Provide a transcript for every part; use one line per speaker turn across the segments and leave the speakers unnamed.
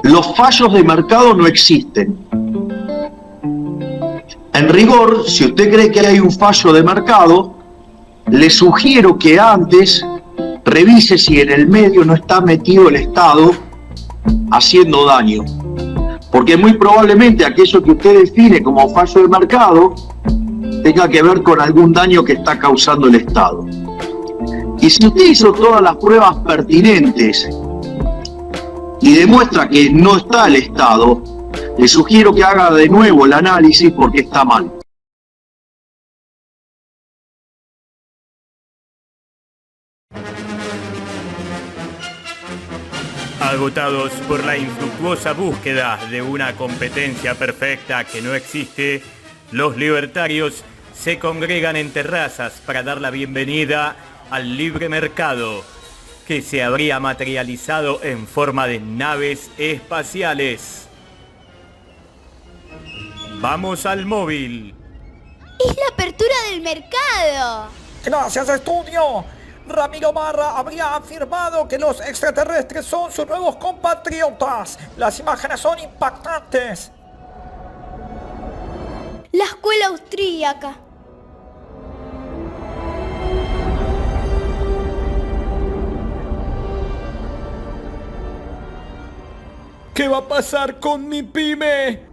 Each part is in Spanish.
los fallos de mercado no existen. En rigor, si usted cree que hay un fallo de mercado, le sugiero que antes revise si en el medio no está metido el Estado haciendo daño. Porque muy probablemente aquello que usted define como fallo de mercado tenga que ver con algún daño que está causando el Estado. Y si usted hizo todas las pruebas pertinentes y demuestra que no está el Estado, le sugiero que haga de nuevo el análisis porque está mal.
Agotados por la infructuosa búsqueda de una competencia perfecta que no existe, los libertarios se congregan en terrazas para dar la bienvenida al libre mercado, que se habría materializado en forma de naves espaciales. Vamos al móvil.
¡Es la apertura del mercado!
Gracias, estudio. Ramiro Barra habría afirmado que los extraterrestres son sus nuevos compatriotas. Las imágenes son impactantes.
La escuela austríaca.
¿Qué va a pasar con mi pyme?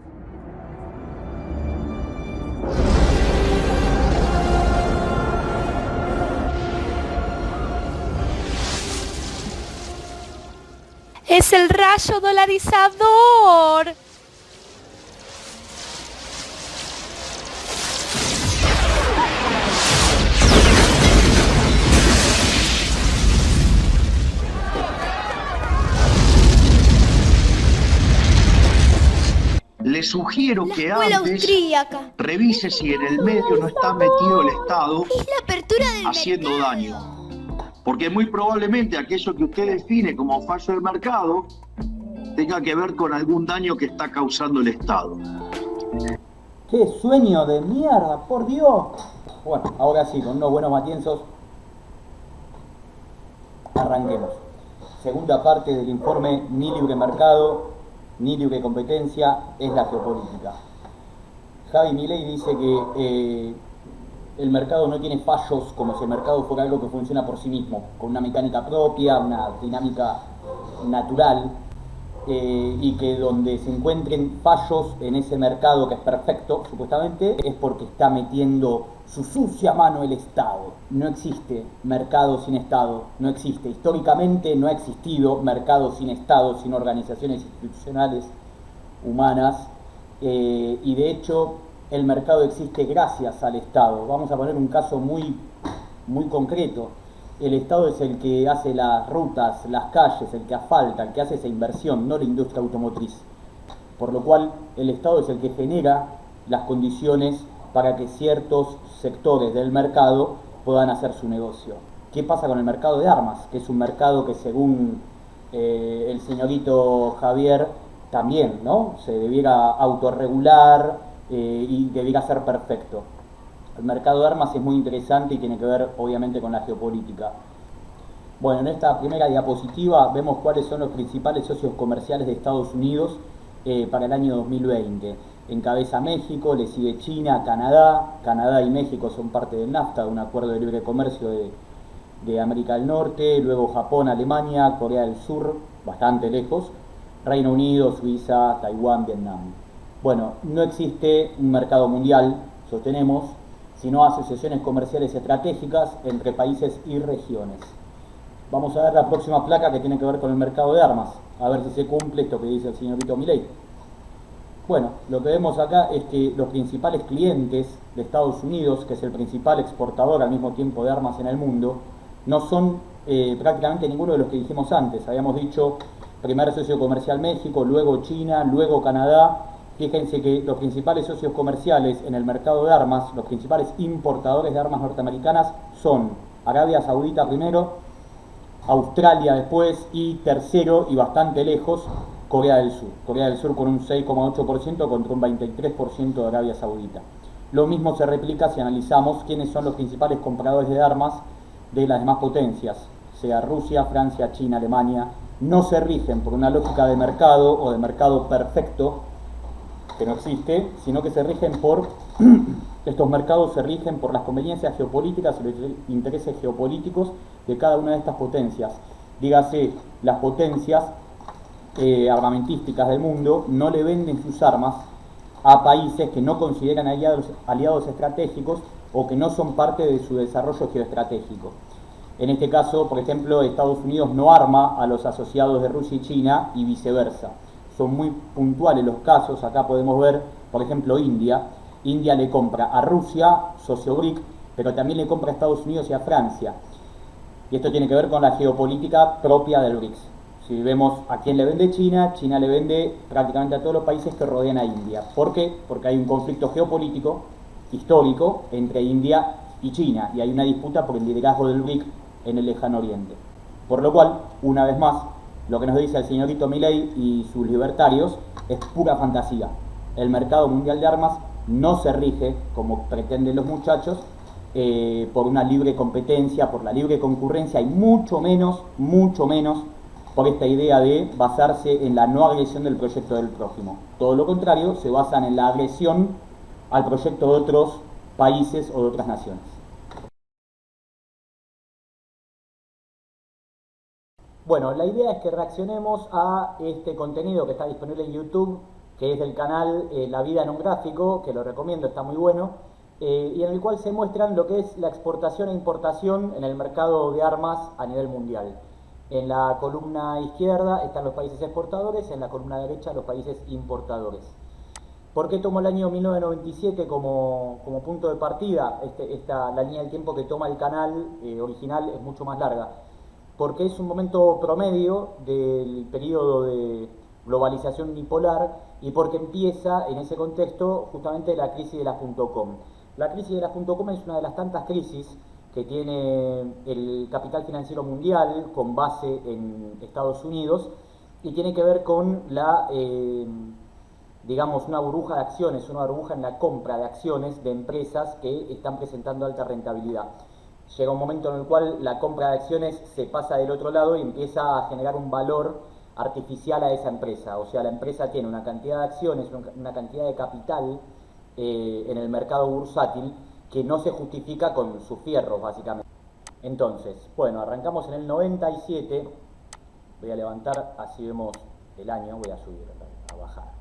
¡Es el rayo dolarizador!
Le sugiero
La
que
escuela
antes
austríaca.
revise si en el medio no está metido el Estado
¡Es la apertura del
haciendo
mercado!
daño. Porque muy probablemente aquello que usted define como fallo de mercado tenga que ver con algún daño que está causando el Estado.
¡Qué sueño de mierda, por Dios! Bueno, ahora sí, con unos buenos matienzos, arranquemos. Segunda parte del informe: ni libre mercado, ni libre competencia, es la geopolítica. Javi Milei dice que el mercado no tiene fallos como si el mercado fuera algo que funciona por sí mismo, con una mecánica propia, una dinámica natural, y que donde se encuentren fallos en ese mercado que es perfecto, supuestamente, es porque está metiendo su sucia mano el Estado. No existe mercado sin Estado, no existe. Históricamente no ha existido mercado sin Estado, sin organizaciones institucionales humanas, y de hecho el mercado existe gracias al Estado. Vamos a poner un caso muy concreto. El Estado es el que hace las rutas, las calles, el que asfalta, el que hace esa inversión, no la industria automotriz. Por lo cual, el Estado es el que genera las condiciones para que ciertos sectores del mercado puedan hacer su negocio. ¿Qué pasa con el mercado de armas? Que es un mercado que, según el señorito Javier, también, ¿no?, se debiera autorregular y debiera ser perfecto. El mercado de armas es muy interesante y tiene que ver, obviamente, con la geopolítica. Bueno, en esta primera diapositiva vemos cuáles son los principales socios comerciales de Estados Unidos para el año 2020. Encabeza México, le sigue China, Canadá. Canadá y México son parte del NAFTA, de un acuerdo de libre comercio de América del Norte. Luego Japón, Alemania, Corea del Sur, bastante lejos. Reino Unido, Suiza, Taiwán, Vietnam. Bueno, no existe un mercado mundial, sostenemos, sino asociaciones comerciales estratégicas entre países y regiones. Vamos a ver la próxima placa, que tiene que ver con el mercado de armas, a ver si se cumple esto que dice el señorito Milei. Bueno, lo que vemos acá es que los principales clientes de Estados Unidos, que es el principal exportador al mismo tiempo de armas en el mundo, no son prácticamente ninguno de los que dijimos antes. Habíamos dicho primer socio comercial México, luego China, luego Canadá. Fíjense que los principales socios comerciales en el mercado de armas, los principales importadores de armas norteamericanas, son Arabia Saudita primero, Australia después, y tercero, y bastante lejos, Corea del Sur. Corea del Sur con un 6,8% contra un 23% de Arabia Saudita. Lo mismo se replica si analizamos quiénes son los principales compradores de armas de las demás potencias, sea Rusia, Francia, China, Alemania no se rigen por una lógica de mercado o de mercado perfecto, que no existe, sino que se rigen por, estos mercados se rigen por las conveniencias geopolíticas y los intereses geopolíticos de cada una de estas potencias. Dígase, las potencias armamentísticas del mundo no le venden sus armas a países que no consideran aliados estratégicos o que no son parte de su desarrollo geoestratégico. En este caso, por ejemplo, Estados Unidos no arma a los asociados de Rusia y China y viceversa. Son muy puntuales los casos. Acá podemos ver, por ejemplo, India. India le compra a Rusia, socio BRIC, pero también le compra a Estados Unidos y a Francia. Y esto tiene que ver con la geopolítica propia del BRICS. Si vemos a quién le vende China, China le vende prácticamente a todos los países que rodean a India. ¿Por qué? Porque hay un conflicto geopolítico histórico entre India y China, y hay una disputa por el liderazgo del BRIC en el lejano oriente. Por lo cual, una vez más, lo que nos dice el señorito Milei y sus libertarios es pura fantasía. El mercado mundial de armas no se rige, como pretenden los muchachos, por una libre competencia, por la libre concurrencia, y mucho menos por esta idea de basarse en la no agresión del proyecto del prójimo. Todo lo contrario, se basan en la agresión al proyecto de otros países o de otras naciones. Bueno, la idea es que reaccionemos a este contenido que está disponible en YouTube, que es del canal La Vida en un Gráfico, que lo recomiendo, está muy bueno, y en el cual se muestran lo que es la exportación e importación en el mercado de armas a nivel mundial. En la columna izquierda están los países exportadores, en la columna derecha los países importadores. ¿Por qué tomo el año 1997 como punto de partida? La línea del tiempo que toma el canal original es mucho más larga, porque es un momento promedio del periodo de globalización unipolar y porque empieza en ese contexto justamente la crisis de las .com. La crisis de las .com es una de las tantas crisis que tiene el capital financiero mundial con base en Estados Unidos y tiene que ver con digamos, una burbuja de acciones, una burbuja en la compra de acciones de empresas que están presentando alta rentabilidad. Llega un momento en el cual la compra de acciones se pasa del otro lado y empieza a generar un valor artificial a esa empresa. O sea, la empresa tiene una cantidad de acciones, una cantidad de capital en el mercado bursátil que no se justifica con sus fierros, básicamente. Entonces, bueno, arrancamos en el 97. Voy a levantar, así vemos el año, voy a subir, a bajar.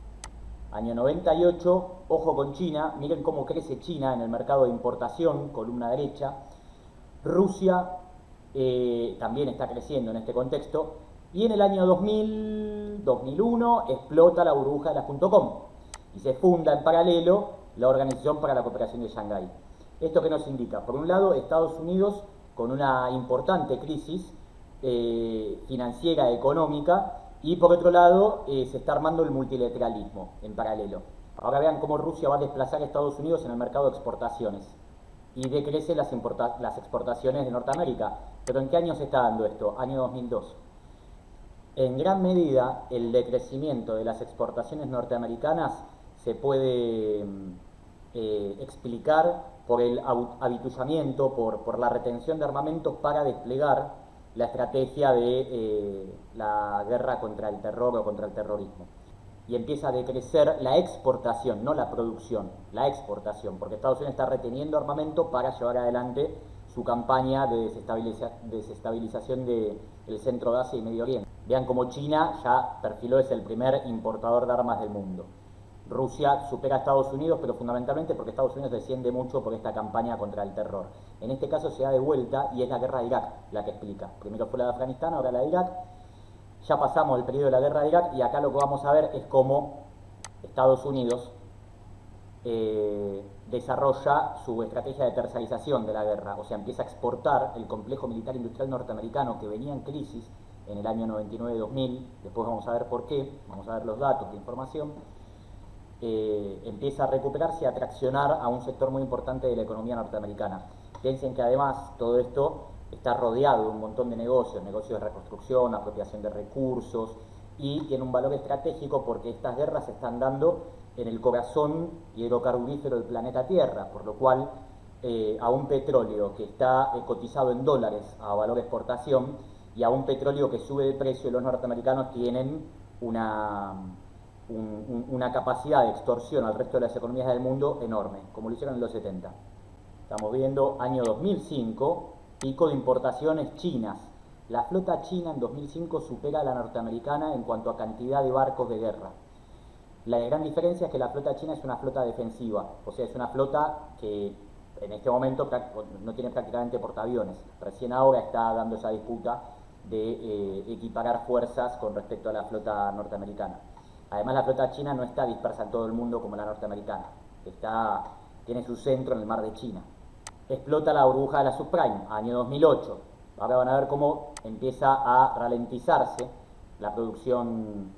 Año 98, ojo con China, miren cómo crece China en el mercado de importación, columna derecha. Rusia también está creciendo en este contexto. Y en el año 2001 explota la burbuja de las .com y se funda en paralelo la Organización para la Cooperación de Shanghái. ¿Esto qué nos indica? Por un lado, Estados Unidos con una importante crisis financiera, económica, y por otro lado se está armando el multilateralismo en paralelo. Ahora vean cómo Rusia va a desplazar a Estados Unidos en el mercado de exportaciones y decrecen las exportaciones de Norteamérica. ¿Pero en qué año se está dando esto? Año 2002. En gran medida, el decrecimiento de las exportaciones norteamericanas se puede explicar por el avituallamiento, por la retención de armamentos para desplegar la estrategia de la guerra contra el terror o contra el terrorismo. Y empieza a decrecer la exportación, no la producción, la exportación, porque Estados Unidos está reteniendo armamento para llevar adelante su campaña de desestabilización del centro de Asia y Medio Oriente. Vean cómo China ya perfiló, es el primer importador de armas del mundo. Rusia supera a Estados Unidos, pero fundamentalmente porque Estados Unidos desciende mucho por esta campaña contra el terror. En este caso se da de vuelta y es la guerra de Irak la que explica. Primero fue la de Afganistán, ahora la de Irak. Ya pasamos el periodo de la guerra de Irak y acá lo que vamos a ver es cómo Estados Unidos desarrolla su estrategia de tercerización de la guerra. O sea, empieza a exportar el complejo militar industrial norteamericano que venía en crisis en el año 99-2000. Después vamos a ver por qué, vamos a ver los datos, la información. Empieza a recuperarse y a traccionar a un sector muy importante de la economía norteamericana. Piensen que además todo esto está rodeado de un montón de negocios de reconstrucción, apropiación de recursos, y tiene un valor estratégico porque estas guerras se están dando en el corazón hidrocarburífero del planeta Tierra, por lo cual a un petróleo que está cotizado en dólares a valor de exportación, y a un petróleo que sube de precio, los norteamericanos tienen una capacidad de extorsión al resto de las economías del mundo enorme, como lo hicieron en los 70. Estamos viendo año 2005, pico de importaciones chinas. La flota china en 2005 supera a la norteamericana en cuanto a cantidad de barcos de guerra. La gran diferencia es que la flota china es una flota defensiva, o sea, es una flota que en este momento no tiene prácticamente portaaviones. Recién ahora está dando esa disputa de equiparar fuerzas con respecto a la flota norteamericana. Además, la flota china no está dispersa en todo el mundo como la norteamericana. Tiene su centro en el mar de China. Explota la burbuja de la subprime, año 2008. Ahora van a ver cómo empieza a ralentizarse la producción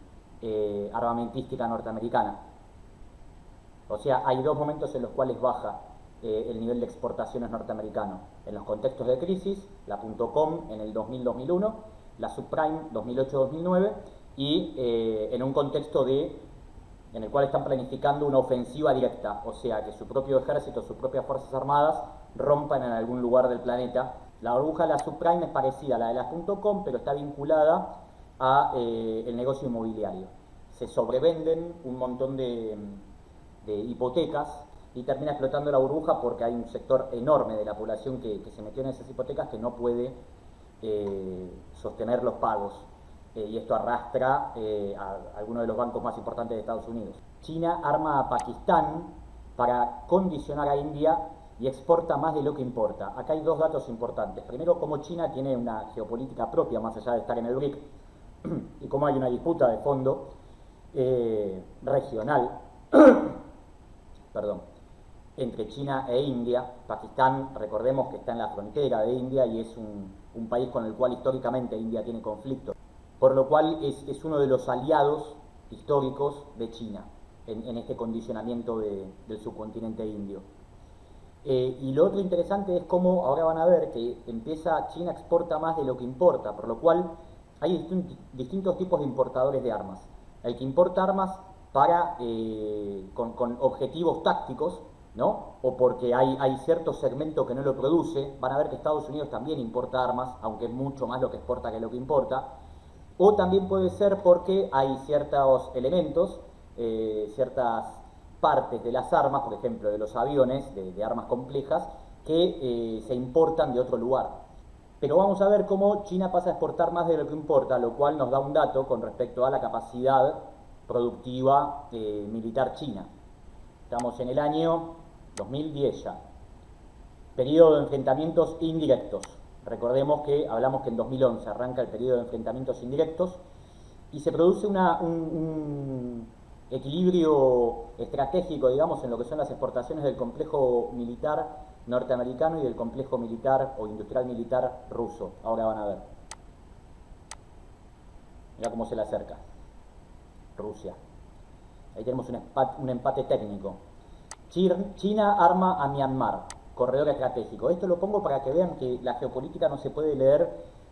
armamentística norteamericana. O sea, hay dos momentos en los cuales baja el nivel de exportaciones norteamericano. En los contextos de crisis, la .com en el 2000-2001, la subprime 2008-2009, y en un contexto en el cual están planificando una ofensiva directa, o sea, que su propio ejército, sus propias fuerzas armadas rompan en algún lugar del planeta. La burbuja de la subprime es parecida a la de la .com, pero está vinculada a el negocio inmobiliario. Se sobrevenden un montón de hipotecas y termina explotando la burbuja porque hay un sector enorme de la población que se metió en esas hipotecas que no puede sostener los pagos. Y esto arrastra a algunos de los bancos más importantes de Estados Unidos. China arma a Pakistán para condicionar a India y exporta más de lo que importa. Acá hay dos datos importantes. Primero, cómo China tiene una geopolítica propia, más allá de estar en el BRIC, y cómo hay una disputa de fondo regional entre China e India. Pakistán, recordemos que está en la frontera de India y es un país con el cual históricamente India tiene conflicto, por lo cual es uno de los aliados históricos de China en este condicionamiento del subcontinente indio. Y lo otro interesante es cómo ahora van a ver que China exporta más de lo que importa, por lo cual hay distintos tipos de importadores de armas. El que importa armas con objetivos tácticos, ¿no? O porque hay cierto segmento que no lo produce. Van a ver que Estados Unidos también importa armas, aunque es mucho más lo que exporta que lo que importa. O también puede ser porque hay ciertos elementos, ciertas partes de las armas, por ejemplo de los aviones, de armas complejas, que se importan de otro lugar. Pero vamos a ver cómo China pasa a exportar más de lo que importa, lo cual nos da un dato con respecto a la capacidad productiva militar china. Estamos en el año 2010 ya. Periodo de enfrentamientos indirectos. Recordemos que hablamos que en 2011 arranca el periodo de enfrentamientos indirectos y se produce un equilibrio estratégico, digamos, en lo que son las exportaciones del complejo militar norteamericano y del complejo militar o industrial militar ruso. Ahora van a ver. Mira cómo se le acerca Rusia. Ahí tenemos un empate técnico. China arma a Myanmar, corredor estratégico. Esto lo pongo para que vean que la geopolítica no se puede leer,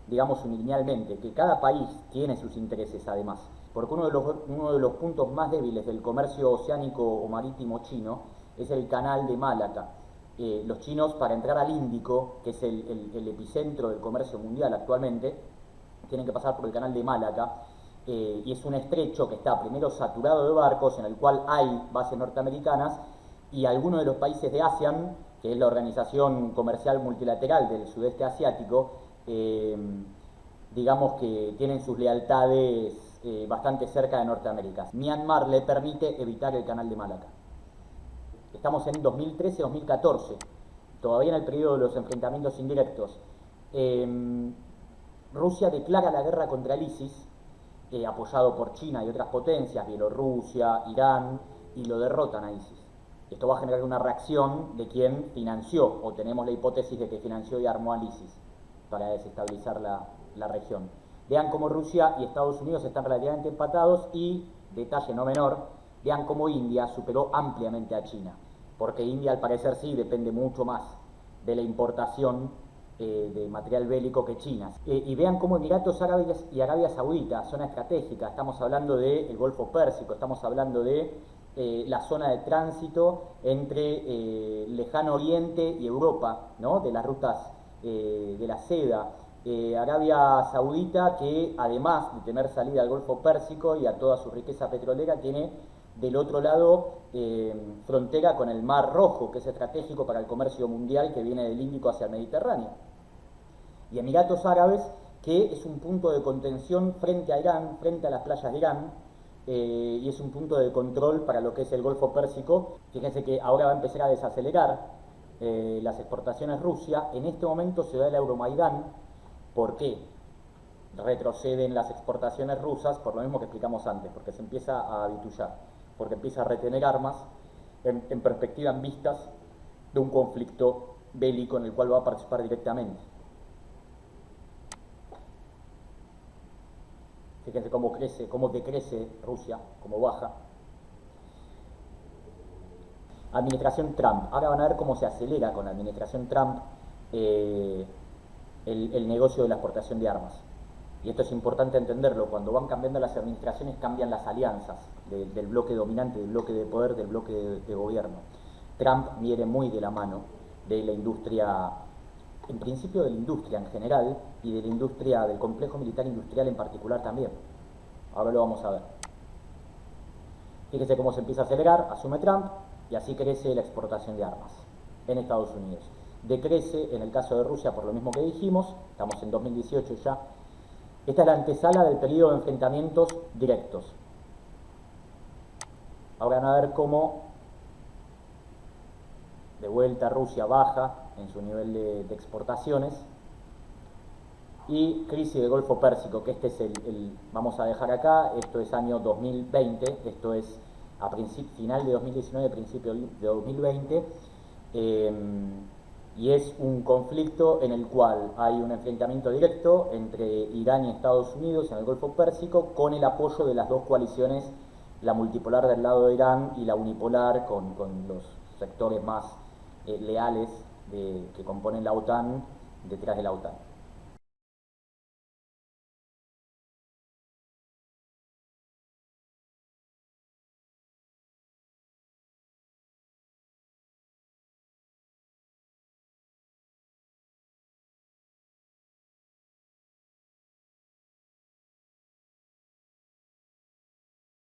digamos, linealmente, que cada país tiene sus intereses además. Porque uno de los puntos más débiles del comercio oceánico o marítimo chino es el canal de Malaca. Los chinos, para entrar al Índico, que es el epicentro del comercio mundial actualmente, tienen que pasar por el canal de Malaca, y es un estrecho que está primero saturado de barcos, en el cual hay bases norteamericanas, y algunos de los países de ASEAN, que es la organización comercial multilateral del sudeste asiático, digamos que tienen sus lealtades bastante cerca de Norteamérica. Myanmar le permite evitar el canal de Malaca. Estamos en 2013-2014, todavía en el periodo de los enfrentamientos indirectos. Rusia declara la guerra contra el ISIS, apoyado por China y otras potencias, Bielorrusia, Irán, y lo derrotan a ISIS. Esto va a generar una reacción de quien financió, o tenemos la hipótesis de que financió y armó al ISIS para desestabilizar la región. Vean cómo Rusia y Estados Unidos están relativamente empatados y, detalle no menor, vean cómo India superó ampliamente a China, porque India al parecer sí depende mucho más de la importación de material bélico que China. Y vean cómo Emiratos Árabes y Arabia Saudita, zona estratégica, estamos hablando del Golfo Pérsico, estamos hablando de la zona de tránsito entre Lejano Oriente y Europa, ¿no? De las rutas de la seda, Arabia Saudita, que además de tener salida al Golfo Pérsico y a toda su riqueza petrolera, tiene del otro lado frontera con el Mar Rojo, que es estratégico para el comercio mundial, que viene del Índico hacia el Mediterráneo. Y Emiratos Árabes, que es un punto de contención frente a Irán, frente a las playas de Irán, y es un punto de control para lo que es el Golfo Pérsico. Fíjense que ahora va a empezar a desacelerar las exportaciones Rusia. En este momento se da el Euromaidán. ¿Por qué retroceden las exportaciones rusas? Por lo mismo que explicamos antes, porque se empieza a habitullar, porque empieza a retener armas en perspectiva, en vistas de un conflicto bélico en el cual va a participar directamente. Fíjense cómo crece, cómo decrece Rusia, cómo baja. Administración Trump. Ahora van a ver cómo se acelera con la administración Trump el negocio de la exportación de armas. Y esto es importante entenderlo. Cuando van cambiando las administraciones, cambian las alianzas del bloque dominante, del bloque de poder, del bloque de gobierno. Trump viene muy de la mano de la industria, en principio de la industria en general, y de la industria, del complejo militar industrial en particular también. Ahora lo vamos a ver. Fíjese cómo se empieza a acelerar, asume Trump, y así crece la exportación de armas en Estados Unidos. Decrece en el caso de Rusia por lo mismo que dijimos, estamos en 2018 ya. Esta es la antesala del periodo de enfrentamientos directos. Ahora van a ver cómo de vuelta Rusia baja en su nivel de exportaciones. Y crisis del Golfo Pérsico, que este es vamos a dejar acá, esto es año 2020, esto es a final de 2019, principio de 2020, y es un conflicto en el cual hay un enfrentamiento directo entre Irán y Estados Unidos en el Golfo Pérsico, con el apoyo de las dos coaliciones, la multipolar del lado de Irán y la unipolar con los sectores más leales que componen la OTAN detrás de la OTAN.